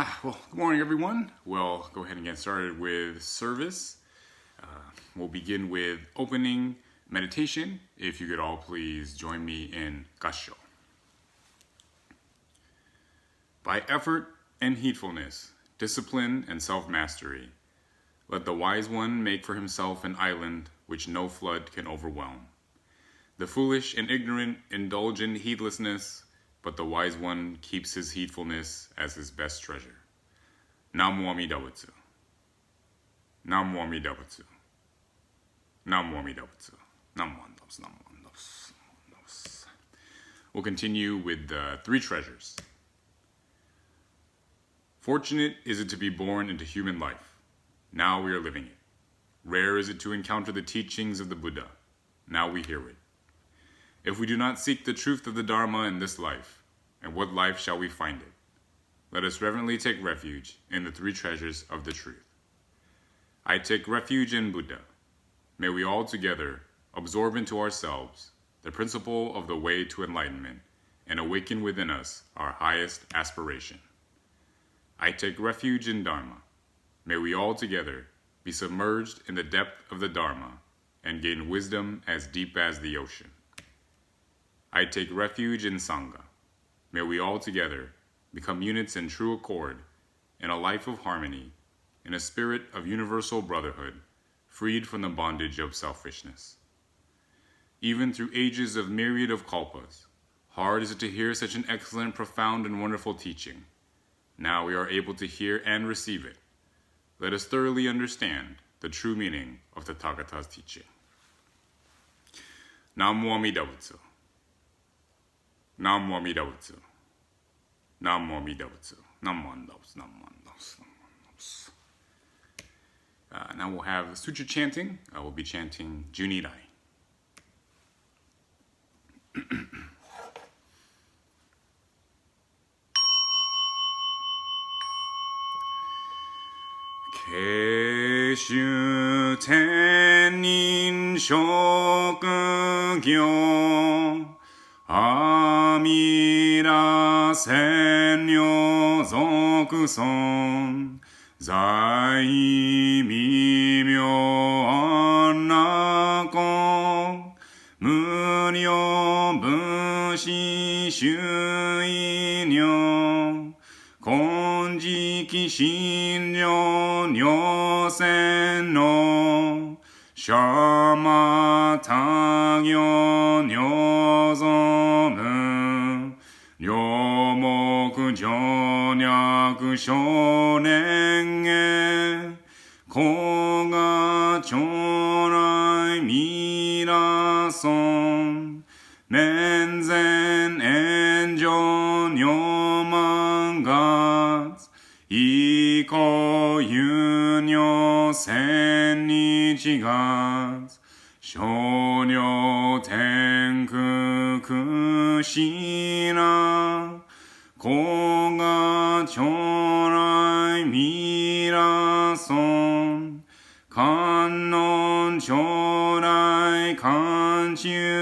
Good morning, everyone. We'll go ahead and get started with service. We'll begin with opening meditation. If you could all please join me in Gassho. By effort and heedfulness, discipline and self-mastery, let the wise one make for himself an island which no flood can overwhelm. The foolish and ignorant indulge in heedlessness, but the wise one keeps his heedfulness as his best treasure. Namo Amida Butsu. Namo Amida Butsu. Namo Amida Butsu. Namo Amida Butsu. We'll continue with the three treasures. Fortunate is it to be born into human life. Now we are living it. Rare is it to encounter the teachings of the Buddha. Now we hear it. If we do not seek the truth of the Dharma in this life, in what life shall we find it? Let us reverently take refuge in the three treasures of the truth. I take refuge in Buddha. May we all together absorb into ourselves the principle of the way to enlightenment and awaken within us our highest aspiration. I take refuge in Dharma. May we all together be submerged in the depth of the Dharma and gain wisdom as deep as the ocean. I take refuge in Sangha. May we all together become units in true accord, in a life of harmony, in a spirit of universal brotherhood, freed from the bondage of selfishness. Even through ages of myriad of kalpas, hard is it to hear such an excellent, profound, and wonderful teaching. Now we are able to hear and receive it. Let us thoroughly understand the true meaning of the Tathagata's teaching. Namo Amida Butsu. Namo Amida Butsu. Namo Amida Butsu. Namo Amida Butsu. Namo Amida Butsu. Now we'll have sutra chanting. We'll be chanting Junirai. Keishu tenin shokugyo Amira senyo zokuson Zai mimyo annako Muryo bushi shuinyo Konjiki shinryo nyosen no Shama tagyo nyozomu Ryomoku jonyaku shonen e Koga chorai mirason Menzen enjo nyomangatsu Iko yunyo sennichi gatsu Shonyo tenku kushira Koga chorai mirason Kannon chorai kanchuju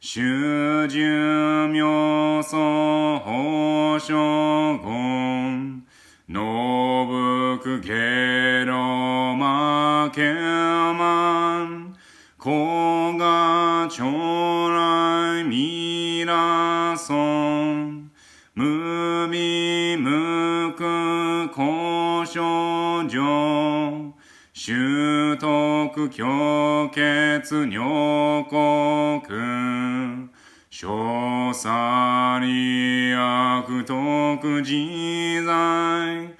Shuju myoso hoshogon Nobuku gero makeman Koga chorai mirason Mubi muku koshojo Shutoku kyoketsu nyokoku Shosari akutoku jizai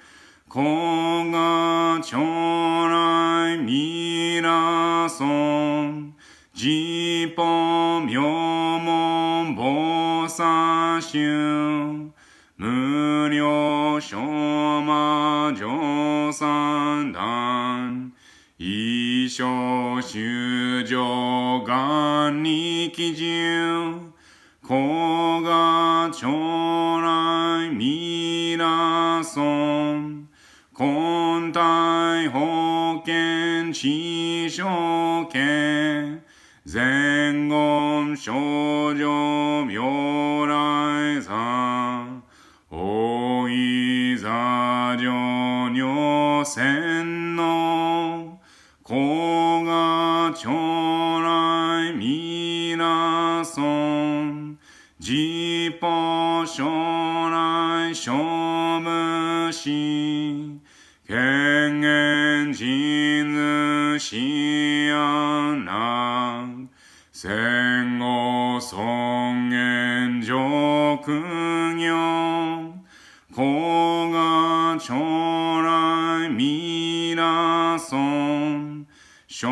Koga chorai mirason Jippo myomon bosashu Muryo shoma josandan Isho shujo gan nikiju Koga chorai mirason Kontai hoken chishoken Zengon shoujo myorai san Oi 千の子が将来皆尊自法将来勝無し権限人主やな戦後尊厳上苦行子が将来皆尊小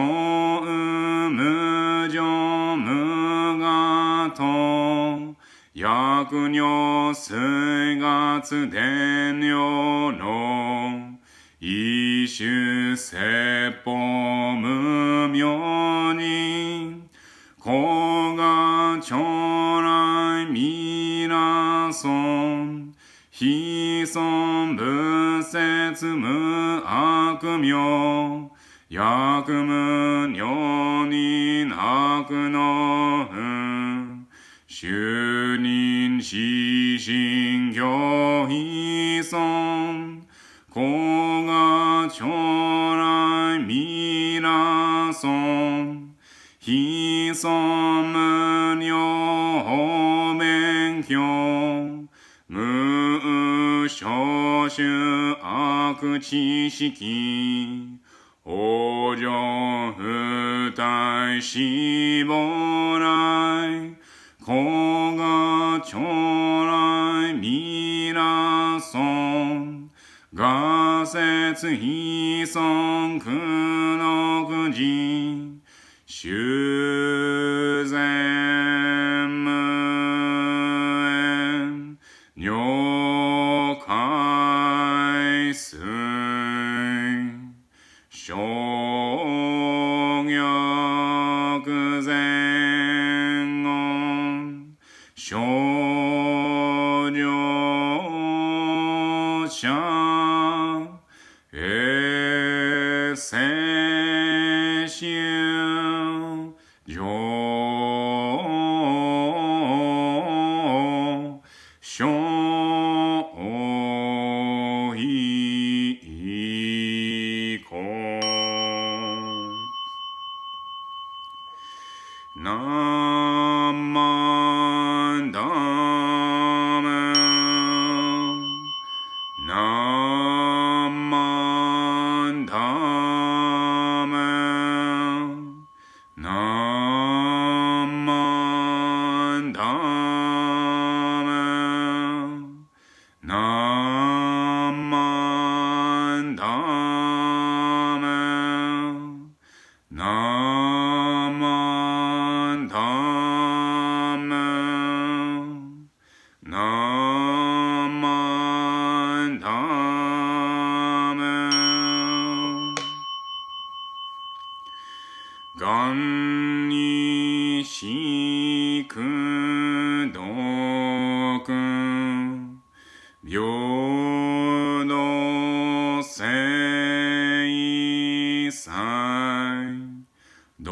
無常無我と薬女水月伝世の一種説法無明に子が将来皆尊非尊仏説無悪名薬無女人悪の主任死心行非尊子が将来皆尊非尊無女勉強無少種悪知識往生不体死亡来子が将来皆尊我説非尊苦の苦人修善無縁如海水小逆前言少女者聖宗上小意根何万ダメ何万ダメ何万ダメ何万ダメ何万ダメ何万ダメ願にしくどく平等正祭道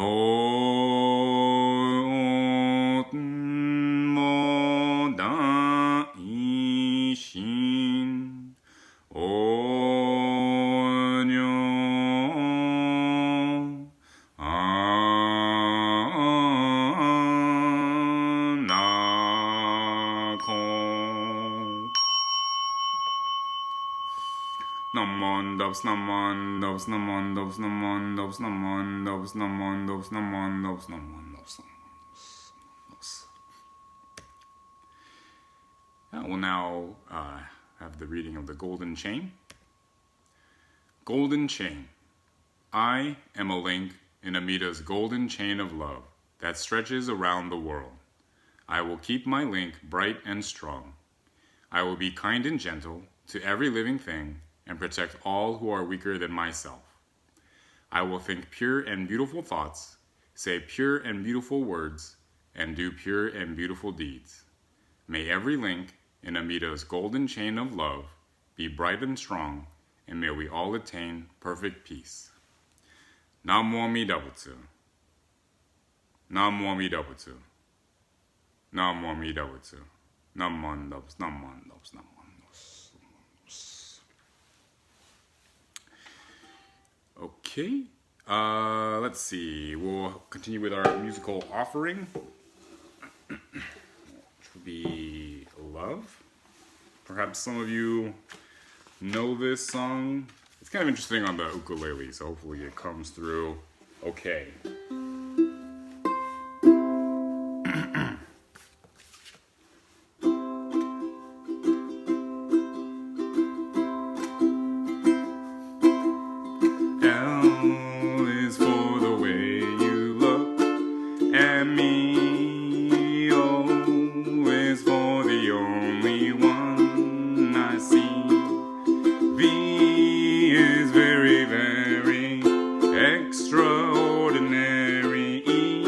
も大心お女We'll now have the reading of the Golden Chain. Golden Chain. I am a link in Amita's golden chain of love that stretches around the world. I will keep my link bright and strong. I will be kind and gentle to every living thing and protect all who are weaker than myself. I will think pure and beautiful thoughts, say pure and beautiful words, and do pure and beautiful deeds. May every link in Amita's golden chain of love be bright and strong, and may we all attain perfect peace. Namo Amida Butsu. Namo Amida Butsu. Namo Amida Butsu. Namandos, namandos, namandos. Okay. Let's see. We'll continue with our musical offering, which will be Love. Perhaps some of you know this song. It's kind of interesting on the ukulele, so hopefully it comes through okay. L is for the way you look at me. O is for the only one I see. V is very, very extraordinary. E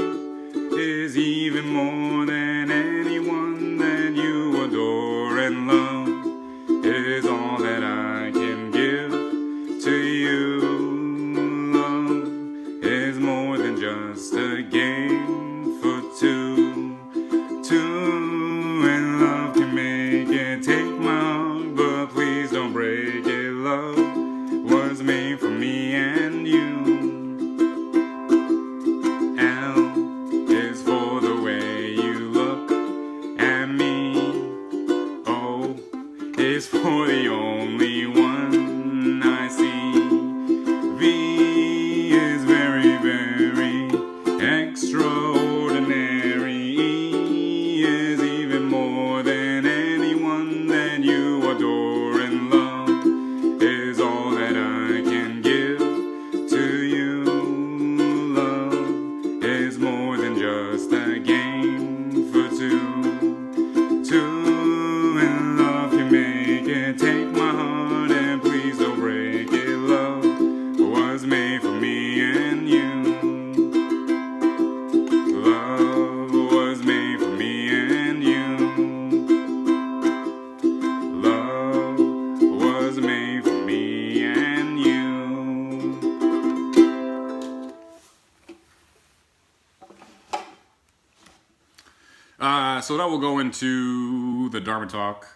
is even more than anyone that you adore, and love is all that I can give to you. Love is more than just a game for two. Two and love can make it. Take my heart, but please don't break it. Love was made for me and you. L is for the way you look at me. O is for the only one I see. V is very, very extraordinary. E is even more than anyone that you adore, and love is all that I can give to you. Love is more than just a game for two. Two and love can make it. Take my heart and please don't break it. Love was made for me and you. Love was made for me and you. Love was made for me and you. So that will go into the Dharma talk.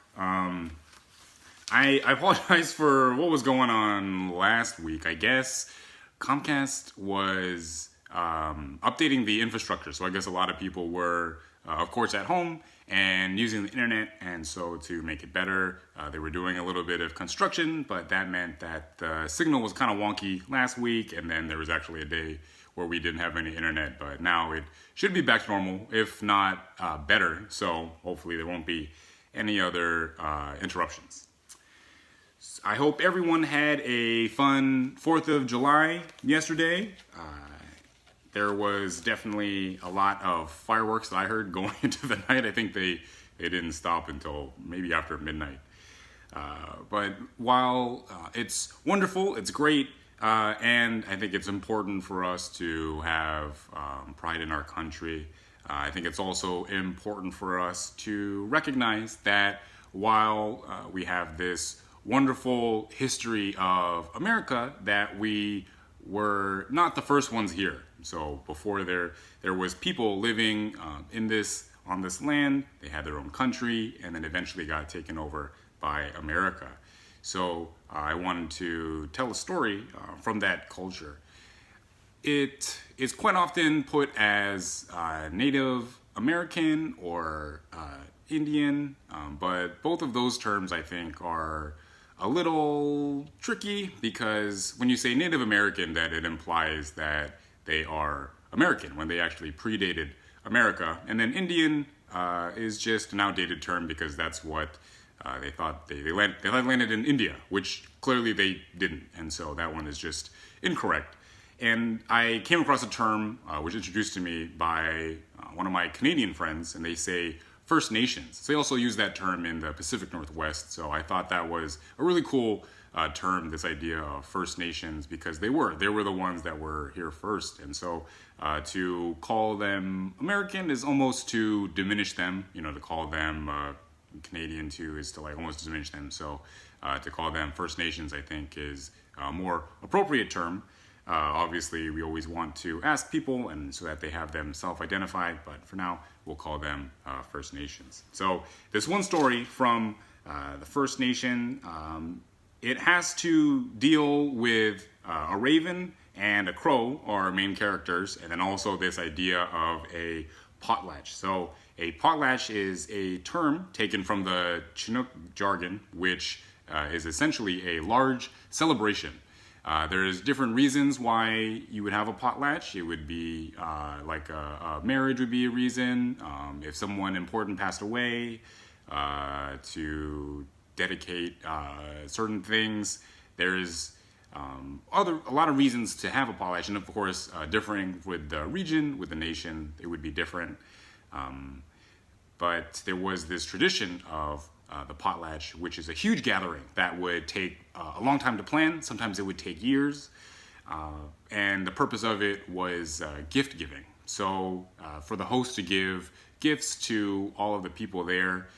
I apologize for what was going on last week. I guess Comcast was updating the infrastructure. So I guess a lot of people were, of course, at home and using the internet. And so to make it better, they were doing a little bit of construction, but that meant that the signal was kind of wonky last week. And then there was actually a day where we didn't have any internet, but now it should be back to normal, if not better. So hopefully there won't be any other interruptions. I hope everyone had a fun 4th of July yesterday. There was definitely a lot of fireworks that I heard going into the night. I think they didn't stop until maybe after midnight. But while it's wonderful, it's great, and I think it's important for us to have pride in our country. I think it's also important for us to recognize that while we have this wonderful history of America, that we were not the first ones here. So before there was people living on this land. They had their own country, and then eventually got taken over by America. So I wanted to tell a story from that culture. It is quite often put as Native American or Indian, but both of those terms I think are a little tricky, because when you say Native American, that it implies that they are American when they actually predated America. And then Indian is just an outdated term because that's what they thought they landed in India, which clearly they didn't. And so that one is just incorrect. And I came across a term which was introduced to me by one of my Canadian friends, and they say First Nations. So they also use that term in the Pacific Northwest. So I thought that was a really cool term, this idea of First Nations, because they were the ones that were here first. And so to call them American is almost to diminish them. You know, to call them Canadian too is to like almost diminish them. So to call them First Nations, I think, is a more appropriate term. Obviously, we always want to ask people, and so that they have them self-identified, but for now, we'll call them First Nations. So this one story from the First Nation, it has to deal with a raven and a crow are main characters, and then also this idea of a potlatch. So a potlatch is a term taken from the Chinook jargon, which is essentially a large celebration. There's different reasons why you would have a potlatch. It would be like a marriage would be a reason. If someone important passed away, to dedicate certain things. There's a lot of reasons to have a potlatch, and of course, differing with the region, with the nation, it would be different. But there was this tradition of the potlatch, which is a huge gathering that would take a long time to plan. Sometimes it would take years. And the purpose of it was gift giving. So for the host to give gifts to all of the people there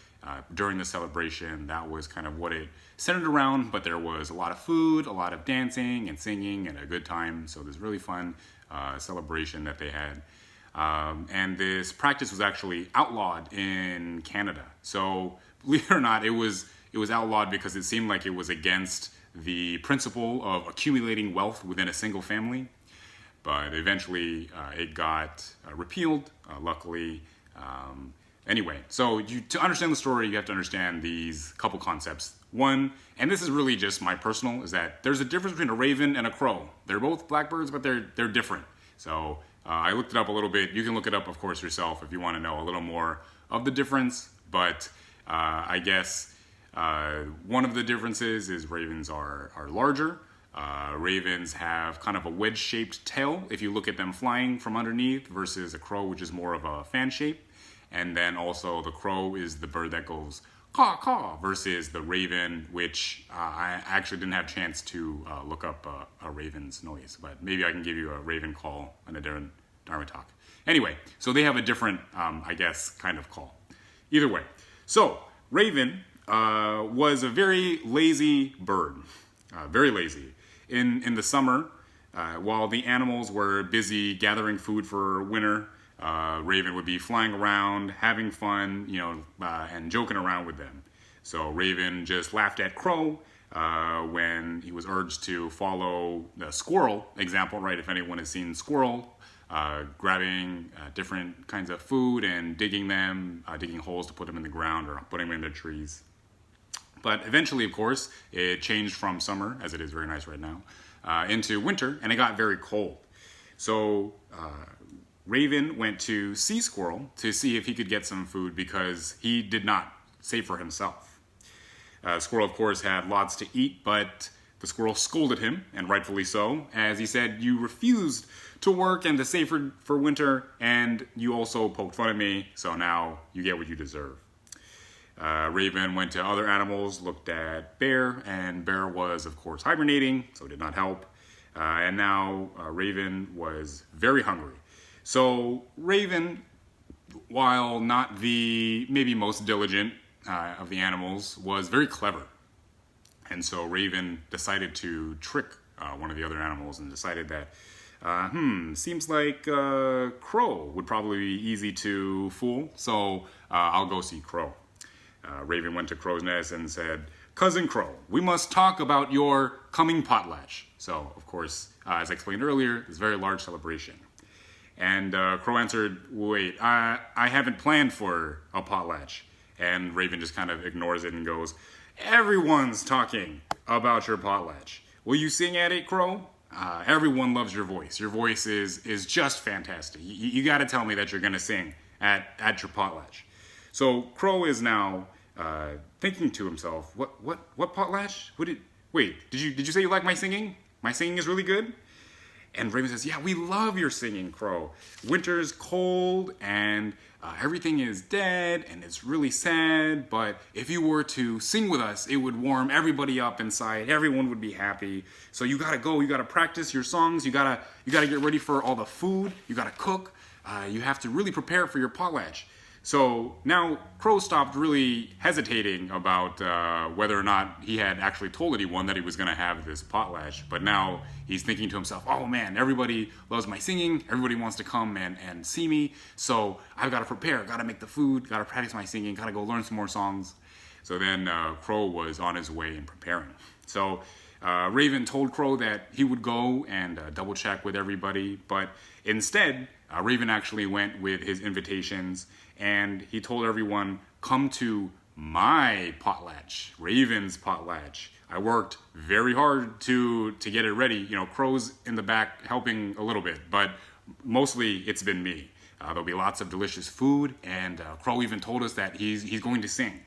during the celebration, that was kind of what it centered around. But there was a lot of food, a lot of dancing and singing, and a good time. So this really fun celebration that they had. And this practice was actually outlawed in Canada. So believe it or not, it was outlawed because it seemed like it was against the principle of accumulating wealth within a single family. But eventually it got repealed, luckily. Anyway, so to understand the story, you have to understand these couple concepts. One, and this is really just my personal, is that there's a difference between a raven and a crow. They're both blackbirds, but they're different. So I looked it up a little bit. You can look it up, of course, yourself if you want to know a little more of the difference. But I guess one of the differences is ravens are larger. Ravens have kind of a wedge-shaped tail if you look at them flying from underneath, versus a crow, which is more of a fan shape. And then also the crow is the bird that goes caw caw, versus the raven, which I actually didn't have a chance to look up a raven's noise, but maybe I can give you a raven call on a different Dharma talk. Anyway, so they have a different, I guess, kind of call. Either way, so raven was a very lazy bird, very lazy. In the summer, while the animals were busy gathering food for winter, raven would be flying around, having fun, and joking around with them. So raven just laughed at crow when he was urged to follow the squirrel example, right? If anyone has seen squirrel, grabbing different kinds of food and digging holes to put them in the ground or putting them in the trees. But eventually, of course, it changed from summer, as it is very nice right now, into winter, and it got very cold. So raven went to see squirrel to see if he could get some food, because he did not save for himself. Squirrel, of course, had lots to eat, but the squirrel scolded him, and rightfully so, as he said, "You refused to work and to save for winter, and you also poked fun at me, so now you get what you deserve." Raven went to other animals, looked at bear, and bear was, of course, hibernating, so it did not help. And now Raven was very hungry. So Raven, while not the maybe most diligent of the animals, was very clever. And so Raven decided to trick one of the other animals and decided that, seems like crow would probably be easy to fool, so I'll go see crow. Raven went to crow's nest and said, "Cousin Crow, we must talk about your coming potlatch." So, of course, as I explained earlier, this very large celebration. And Crow answered, "Wait, I haven't planned for a potlatch." And Raven just kind of ignores it and goes, "Everyone's talking about your potlatch. Will you sing at it, Crow? Everyone loves your voice. Your voice is just fantastic. You got to tell me that you're going to sing at your potlatch." So Crow is now thinking to himself, "What potlatch? Wait, did you say you like my singing? My singing is really good?" And Raven says, "Yeah, we love your singing, Crow. Winter's cold and everything is dead and it's really sad, but if you were to sing with us, it would warm everybody up inside. Everyone would be happy. So you gotta go, you gotta practice your songs, you gotta get ready for all the food, you gotta cook, you have to really prepare for your potlatch." So now Crow stopped really hesitating about whether or not he had actually told anyone that he was going to have this potlatch. But now he's thinking to himself, "Oh man, everybody loves my singing. Everybody wants to come and see me. So I've got to prepare, got to make the food, got to practice my singing, got to go learn some more songs." So then Crow was on his way and preparing. So Raven told Crow that he would go and double check with everybody, but instead, Raven actually went with his invitations, and he told everyone, come to my potlatch, Raven's potlatch. I worked very hard to get it ready. You know, Crow's in the back helping a little bit, but mostly it's been me. There'll be lots of delicious food, and Crow even told us that he's going to sing.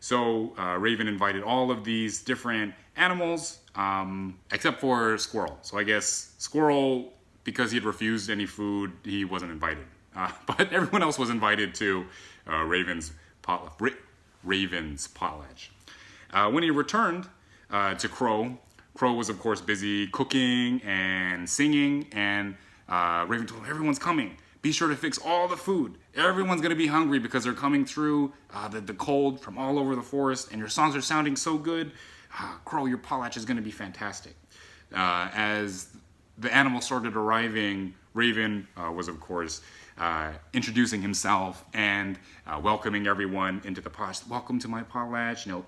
So Raven invited all of these different animals, except for Squirrel. So I guess Squirrel, because he had refused any food, he wasn't invited. But everyone else was invited to Raven's potlatch. When he returned to Crow, Crow was of course busy cooking and singing, and Raven told him, everyone's coming. Be sure to fix all the food. Everyone's going to be hungry because they're coming through the cold from all over the forest, and your songs are sounding so good. Crow, your potlatch is going to be fantastic. As the animals started arriving, Raven was, of course, introducing himself and welcoming everyone into the potlatch. Welcome to my potlatch. You know,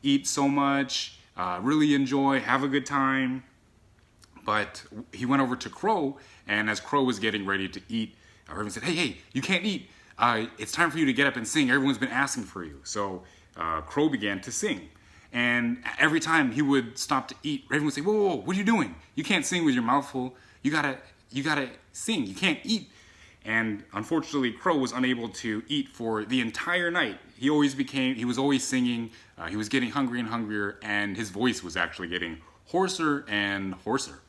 eat so much, really enjoy, have a good time. But he went over to Crow, and as Crow was getting ready to eat, Raven said, hey, you can't eat. It's time for you to get up and sing. Everyone's been asking for you. So Crow began to sing. And every time he would stop to eat, Raven would say, whoa, what are you doing? You can't sing with your mouth full. You gotta sing. You can't eat. And unfortunately, Crow was unable to eat for the entire night. He was always singing. He was getting hungrier and hungrier, and his voice was actually getting hoarser and hoarser.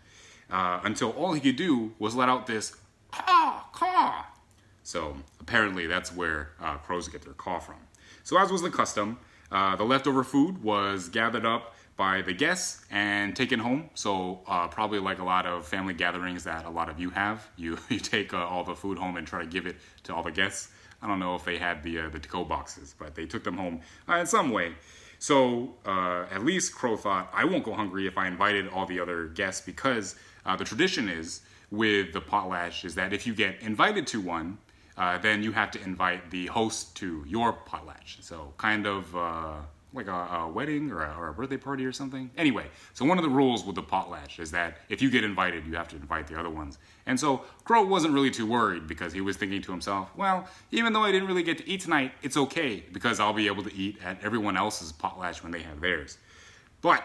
Until all he could do was let out this caw, caw. So apparently that's where crows get their caw from. So as was the custom, the leftover food was gathered up by the guests and taken home. So probably like a lot of family gatherings that a lot of you have, you take all the food home and try to give it to all the guests. I don't know if they had the to-go boxes, but they took them home in some way. So at least Crow thought, I won't go hungry if I invited all the other guests, because the tradition is with the potlatch is that if you get invited to one, then you have to invite the host to your potlatch. So kind of like a wedding or a birthday party or something. Anyway, so one of the rules with the potlatch is that if you get invited, you have to invite the other ones. And so Crow wasn't really too worried, because he was thinking to himself, well, even though I didn't really get to eat tonight, it's okay, because I'll be able to eat at everyone else's potlatch when they have theirs. But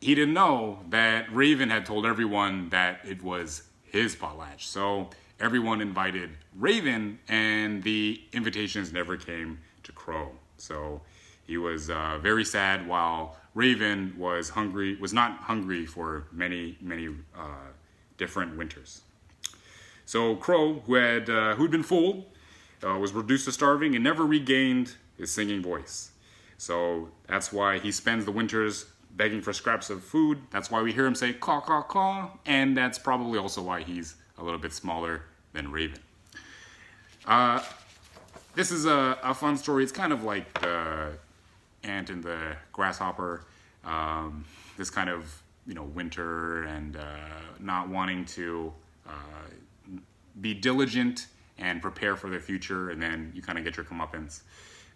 he didn't know that Raven had told everyone that it was his potlatch. So everyone invited Raven, and the invitations never came to Crow. So he was very sad, while Raven was not hungry for many different winters. So Crow, who'd been fooled, was reduced to starving and never regained his singing voice. So that's why he spends the winters begging for scraps of food. That's why we hear him say caw, caw, caw, and that's probably also why he's a little bit smaller than Raven. This is a fun story. It's kind of like the ant and the grasshopper. This kind of, winter and not wanting to be diligent and prepare for the future, and then you kind of get your comeuppance.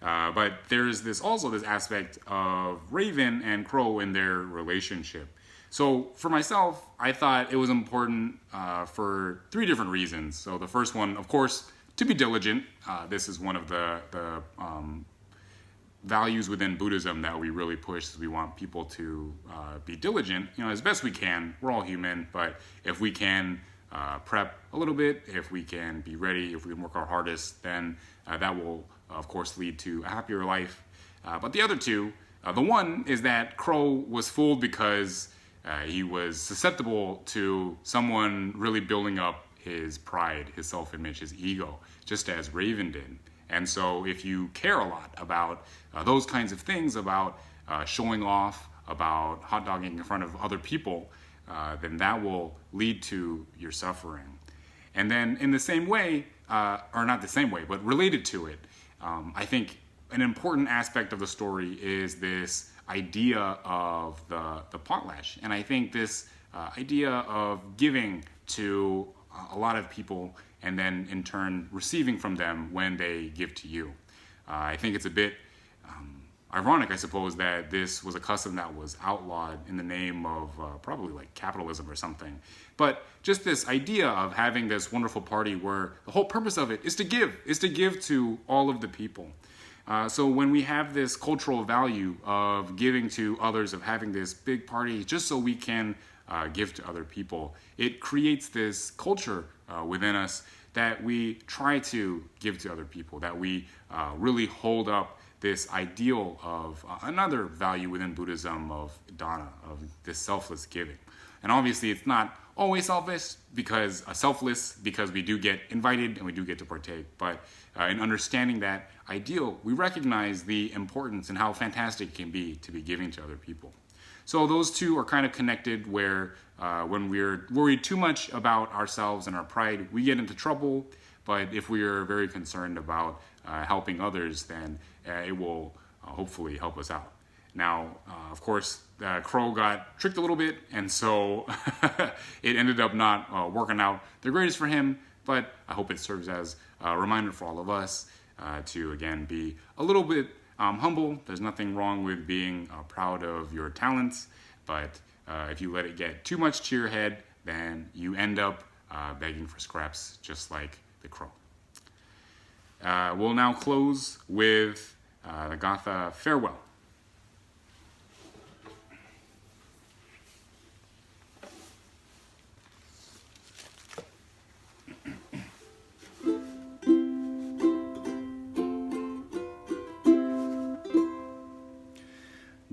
But there's this aspect of Raven and Crow in their relationship. So for myself, I thought it was important for 3 different reasons. So the first one, of course, to be diligent. This is one of the values within Buddhism that we really push. Is we want people to be diligent, as best we can. We're all human, but if we can prep a little bit, if we can be ready, if we can work our hardest, then that will, of course, lead to a happier life. But the other 2, the one is that Crow was fooled because he was susceptible to someone really building up his pride, his self-image, his ego, just as Raven did. And so if you care a lot about those kinds of things, about showing off, about hot dogging in front of other people, then that will lead to your suffering. And then in the same way, or not the same way, but related to it, I think an important aspect of the story is this idea of the potlatch. And I think this idea of giving to a lot of people and then in turn receiving from them when they give to you. I think it's a bit ironic, I suppose, that this was a custom that was outlawed in the name of probably like capitalism or something. But just this idea of having this wonderful party where the whole purpose of it is to give to all of the people. So when we have this cultural value of giving to others, of having this big party just so we can give to other people, it creates this culture within us that we try to give to other people, that we really hold up this ideal of another value within Buddhism of dana, of this selfless giving. And obviously it's not always selfless because we do get invited and we do get to partake. But in understanding that ideal, we recognize the importance and how fantastic it can be to be giving to other people. So those two are kind of connected where when we're worried too much about ourselves and our pride, we get into trouble. But if we are very concerned about helping others, then it will hopefully help us out. Now, of course, Crow got tricked a little bit, and so it ended up not working out the greatest for him, but I hope it serves as a reminder for all of us to, again, be a little bit humble. There's nothing wrong with being proud of your talents, but if you let it get too much to your head, then you end up begging for scraps, just like the crow. We'll now close with the Gatha Farewell.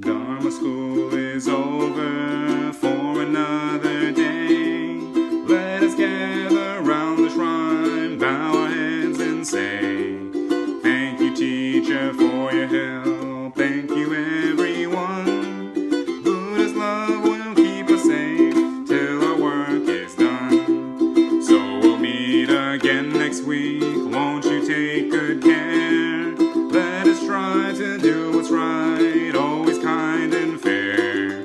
Dharma school is over for another day. Let us gather round the shrine, bow our heads and say, thank you, teacher, for your help. Thank you, everyone. Buddha's love will keep us safe till our work is done. So we'll meet again next week. Won't you take good care? Let us try to do what's right, always kind and fair.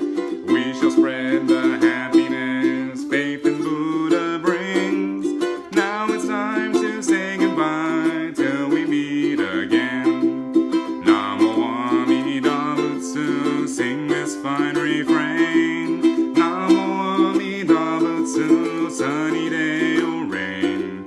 We shall spread the happiness faith in Buddha brings. Now it's time to say goodbye till we meet again. Namo Amida Butsu, sing this fine refrain. Namo Amida Butsu, sunny day will rain.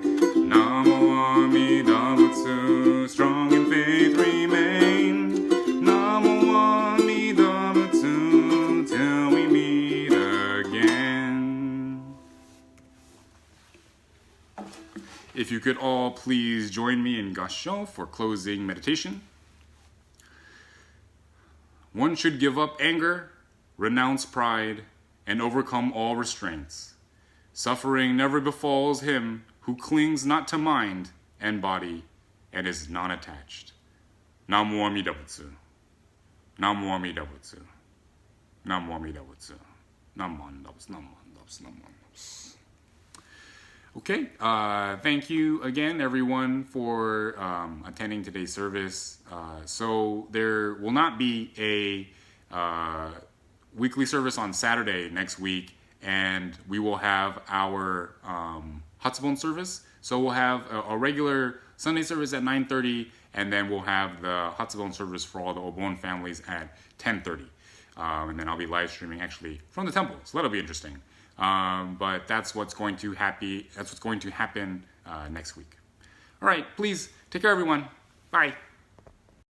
Namo Amida Butsu, strong in faith remain. Namo Amida Butsu, till we meet again. If you could all please join me in Gassho for closing meditation. One should give up anger, renounce pride, and overcome all restraints. Suffering never befalls him who clings not to mind and body and is non-attached. Namo Amida Butsu. Namo Amida Butsu. Namo Amida Butsu. Namo Amida Butsu. Namo Amida Butsu. Namo Amida Butsu. Okay, thank you again, everyone, for attending today's service. So there will not be a weekly service on Saturday next week, and we will have our Hatsubon service. So we'll have a regular Sunday service at 9:30, and then we'll have the Hatsubon service for all the Obon families at 10:30. And then I'll be live streaming actually from the temple, so that'll be interesting. But that's what's going to happen next week. All right, please take care, everyone. Bye.